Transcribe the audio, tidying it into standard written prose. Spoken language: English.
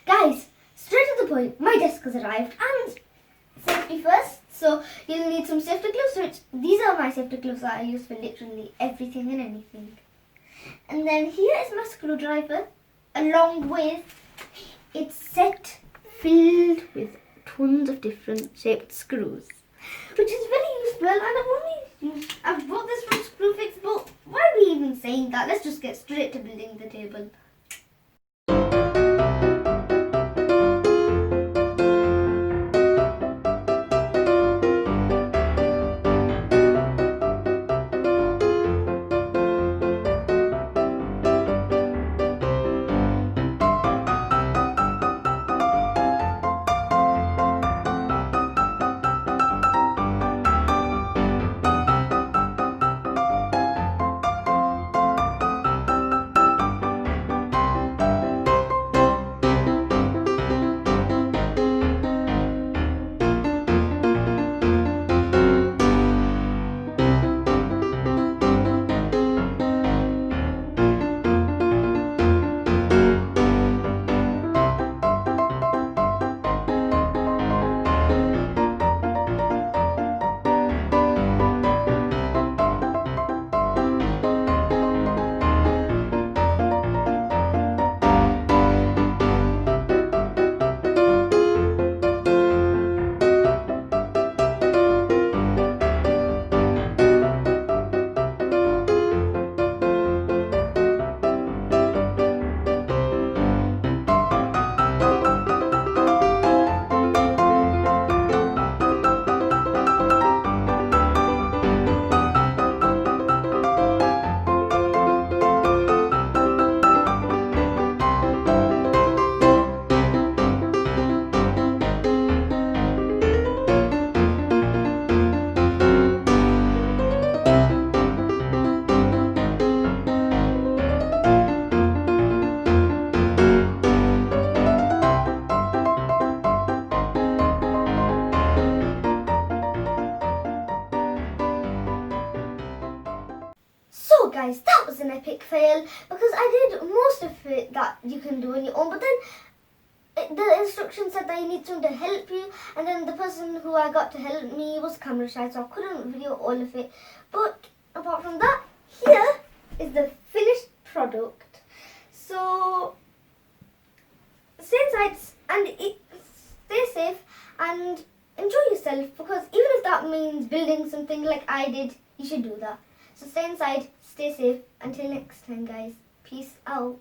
Guys, straight to the point, my desk has arrived and safety first. So you'll need some safety gloves. These are my safety gloves that I use for literally everything and anything. And then here is my screwdriver along with its set filled with tons of different shaped screws, which is very useful. And I've bought this from Screwfix, but why are we even saying that? Let's just get straight to building the table. So guys, that was an epic fail because I did most of it that you can do on your own, but then the instructions said that you need someone to help you, and then the person who I got to help me was camera shy, so I couldn't video all of it. But apart from that, here is the finished product. So stay inside and stay safe and enjoy yourself, because even if that means building something like I did, you should do that. So stay inside, stay safe. Until next time, guys. Peace out.